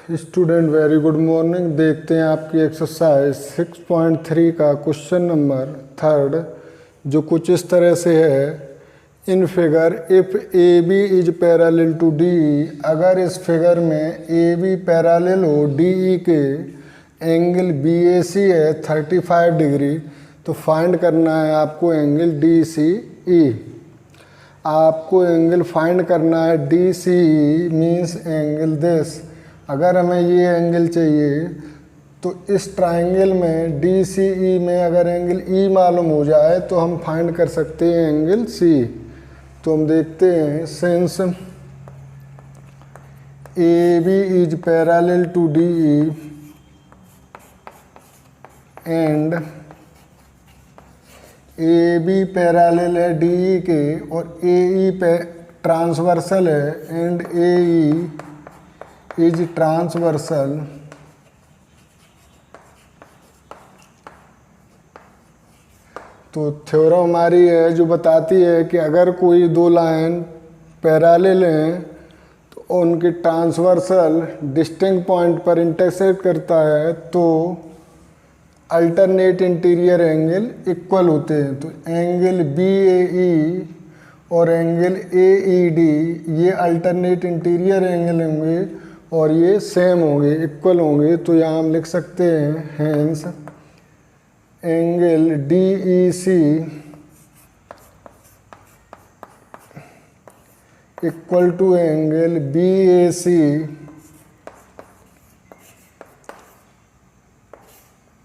Student very good morning. देखते हैं आपकी एक्सरसाइज 6.3 का क्वेश्चन नंबर 3 जो कुछ इस तरह से है। In figure if A B is parallel to D, अगर इस फिगर में ए बी पैरेलल हो डी ई के, एंगल बी ए सी है 35 डिग्री, तो फाइंड करना है आपको एंगल डी सी ई। आपको एंगल फाइंड करना है D C E means angle this. अगर हमें ये एंगल चाहिए तो इस ट्राइंगल में डी सी ई में अगर एंगल ई मालूम हो जाए तो हम फाइंड कर सकते हैं एंगल सी। तो हम देखते हैं since A B is parallel to D E and A B parallel है डी ई के और ए ई पे ट्रांसवर्सल है and A E is transversal, तो थ्योरम हमारी है जो बताती है कि अगर कोई दो लाइन पैरेलल हैं तो उनके ट्रांसवर्सल डिस्टिंक्ट पॉइंट पर इंटरसेक्ट करता है तो अल्टरनेट इंटीरियर एंगल इक्वल होते हैं। तो एंगल बी ए ई और एंगल ए ई डी ये अल्टरनेट इंटीरियर एंगल होंगे और ये सेम होंगे, इक्वल होंगे। तो यहाँ हम लिख सकते हैं hence angle D E C equal to angle B A C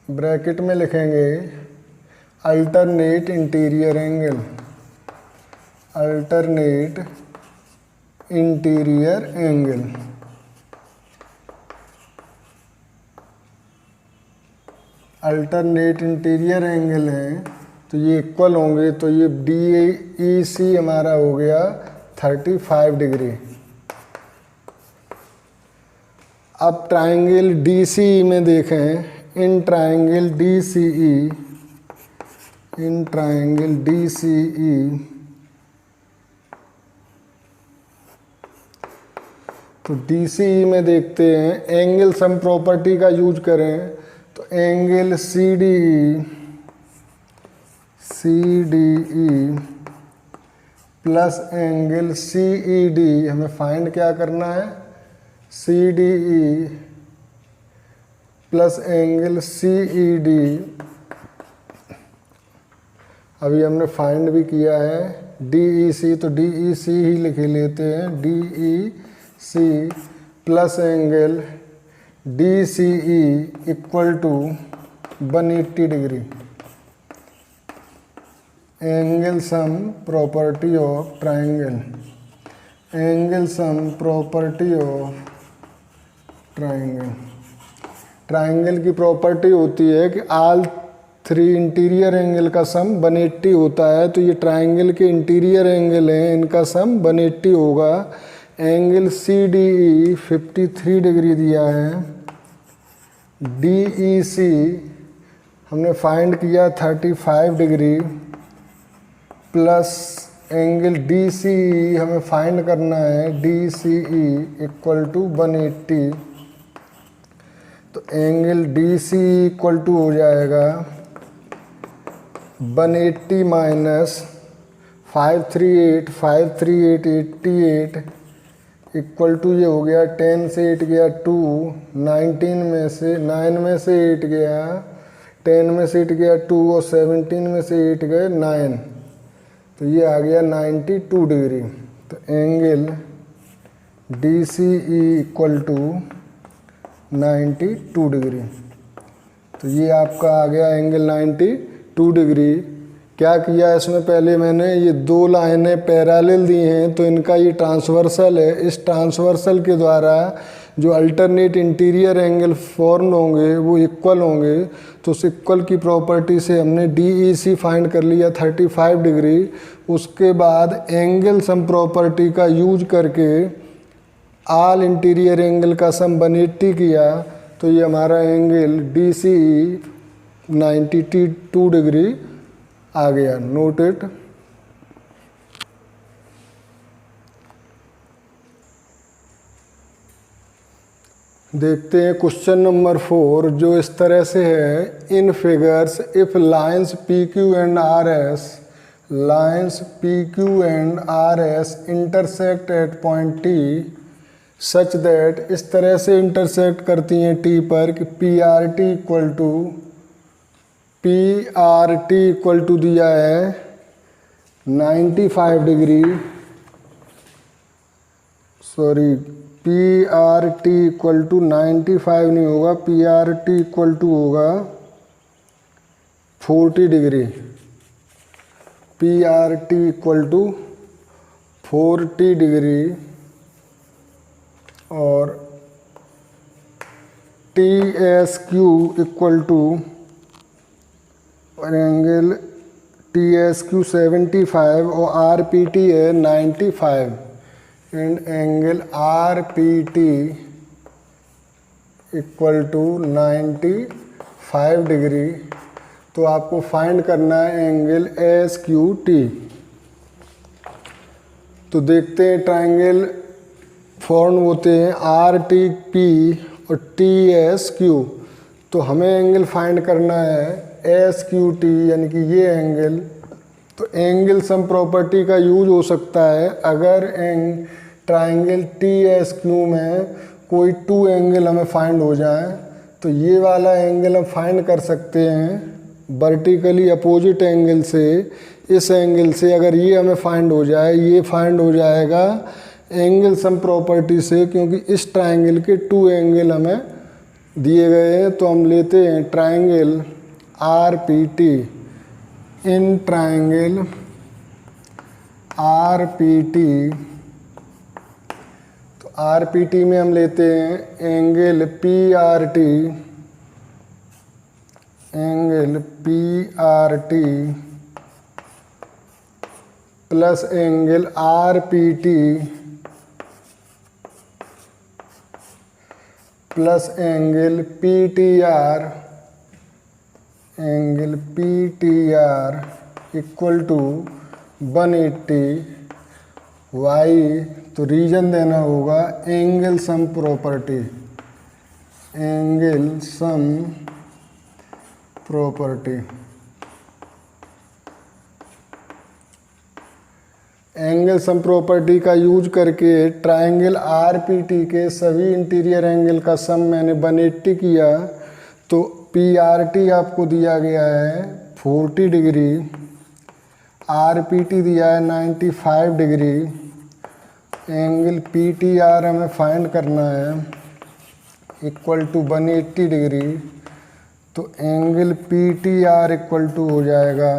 bracket में लिखेंगे alternate interior angle, alternate interior angle. Alternate interior angle हैं तो ये इक्वल होंगे, तो ये डी ई सी हमारा हो गया 35 डिग्री। अब ट्राइंगल डी सी ई में देखें, in triangle D C E, in triangle D C E, तो डी सी ई में देखते हैं एंगल सम प्रॉपर्टी का यूज करें तो angle C D E plus angle C E D, हमें फाइंड क्या करना है C D E plus angle C E D. अभी हमने फाइंड भी किया है डी ई सी, तो डी ई सी ही लिख लेते हैं, D E C plus angle D C E equal to 180 degree. Angle sum property of triangle, angle sum property of triangle. Triangle की प्रॉपर्टी होती है कि ऑल 3 इंटीरियर एंगल का सम 180 होता है। तो ये ट्राइंगल के इंटीरियर एंगल हैं, इनका सम 180 होगा। Angle C D E 53 degree दिया है, डी ई सी हमने फाइंड किया 35 degree plus angle D C E हमें फाइंड करना है D C E equal to 180। तो angle D C E equal to हो जाएगा 180 माइनस 538, 88 इक्वल टू ये हो गया 10 से 8 गया 2, 19 में से 9 में से 8 गया, 10 में से 8 गया 2 और 17 में से 8 गए 9, तो ये आ गया 92 डिग्री। तो angle D C E equal to 92 degree. तो ये आपका आ गया एंगल 92 डिग्री। क्या किया इसमें, पहले मैंने ये दो लाइनें पैरेलल दी हैं तो इनका ये ट्रांसवर्सल है, इस ट्रांसवर्सल के द्वारा जो अल्टरनेट इंटीरियर एंगल फॉर्म होंगे वो इक्वल होंगे। तो उस इक्वल की प्रॉपर्टी से हमने डी ई सी फाइंड कर लिया 35 डिग्री। उसके बाद एंगल सम प्रॉपर्टी का यूज करके ऑल इंटीरियर एंगल का सम 180 किया, तो ये हमारा एंगल डी सी ई 92 डिग्री आ गया। Note it. देखते हैं क्वेश्चन नंबर 4 जो इस तरह से है। In figures if lines P Q and R S intersect at point T such that, इस तरह से इंटरसेक्ट करती हैं टी पर कि P R T equal to दिया है 95 degree, sorry P R T equal to 95 नहीं होगा, P R T equal to होगा 40 degree. P R T equal to 40 degree और T S Q equal to angle T S Q 75 और R P T है 95 and angle R P T equal to 95 degree. तो आपको find करना है angle S Q T. तो देखते हैं ट्राइंगल फॉर्म होते हैं आर टी पी और टी एस क्यू। तो हमें एंगल फाइंड करना है एस क्यू टी यानी कि ये एंगल। तो एंगल सम प्रॉपर्टी का यूज हो सकता है अगर ट्राइंगल टी एस क्यू में कोई 2 एंगल हमें फाइंड हो जाए तो ये वाला एंगल हम फाइंड कर सकते हैं वर्टिकली अपोजिट एंगल से। इस एंगल से अगर ये हमें फाइंड हो जाए, ये फाइंड हो जाएगा एंगल सम प्रॉपर्टी से, क्योंकि इस ट्राइंगल के 2 एंगल हमें दिए गए हैं। तो हम लेते हैं triangle R P T. In triangle R P T, तो आर पी टी में हम लेते हैं angle P R T plus angle R P T plus angle P T R equal to 180 वाई। तो रीजन देना होगा angle sum property. Angle sum property का यूज करके ट्राइंगल आर पी टी के सभी इंटीरियर एंगल का सम मैंने 180 किया। तो पी आर टी आपको दिया गया है 40 डिग्री, आर पी टी दिया है 95 degree, angle P T R हमें फाइंड करना है इक्वल टू 180 डिग्री। तो angle P T R equal to हो जाएगा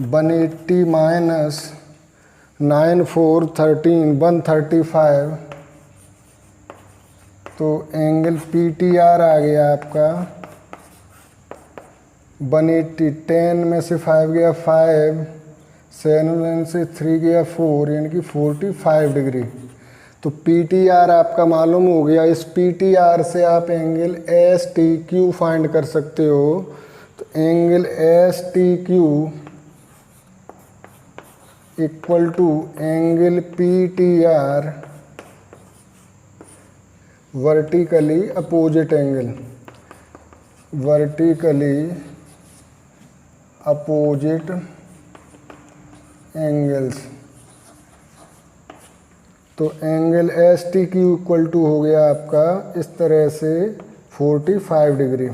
180 माइनस 9 4 13 135। तो एंगल पी टी आर आ गया आपका 180। 10 में से 5 गया 5, 7 में से 3 गया 4 यानी कि 45 डिग्री। तो पी टी आर आपका मालूम हो गया। इस पी टी आर से आप angle S T Q find कर सकते हो। तो angle S T Q equal to angle P T R vertically opposite angle, opposite angles. तो angle S T Q equal to हो गया आपका इस तरह से 45 degree.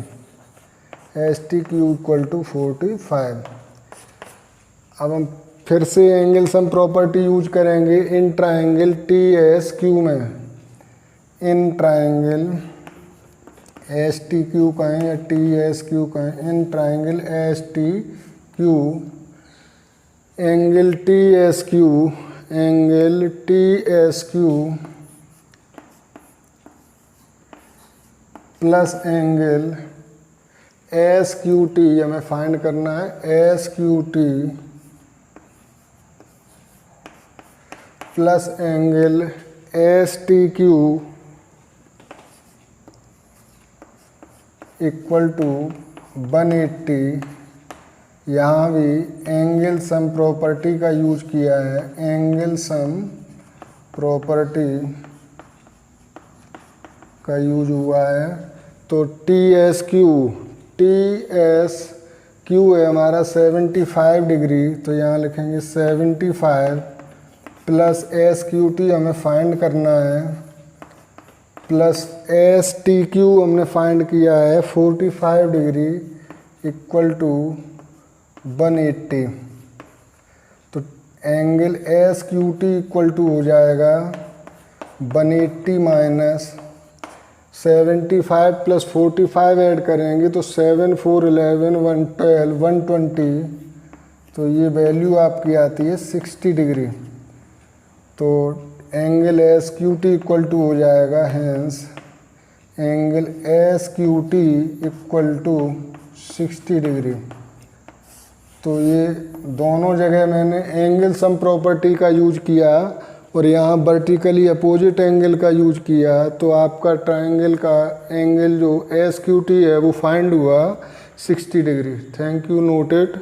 S T Q equal to 45। अब हम फिर से एंगल सम प्रॉपर्टी यूज करेंगे in triangle T S Q में। In triangle S T Q कहें या टी एस क्यू कहें, in triangle S T Q angle T S Q plus angle S Q T हमें find करना है। S Q T plus angle S T Q equal to 180। यहाँ भी angle sum property का use किया है। Angle sum property का use हुआ है। तो TSQ है हमारा 75 डिग्री, तो यहाँ लिखेंगे 75 प्लस SQT हमें फाइंड करना है, प्लस STQ हमने फाइंड किया है 45 डिग्री इक्वल टू 180। तो एंगल SQT इक्वल टू हो जाएगा 180 माइनस 75 प्लस 45 ऐड करेंगे तो 7 4 11 112 120, तो ये वैल्यू आपकी आती है 60 डिग्री। तो एंगल SQT इक्वल टू हो जाएगा, hence angle SQT equal to 60 degree. तो ये दोनों जगह मैंने एंगल सम प्रॉपर्टी का यूज किया और यहाँ वर्टिकली अपोजिट एंगल का यूज किया, तो आपका ट्रायंगल का एंगल जो SQT है वो फाइंड हुआ 60 डिग्री। Thank you, noted.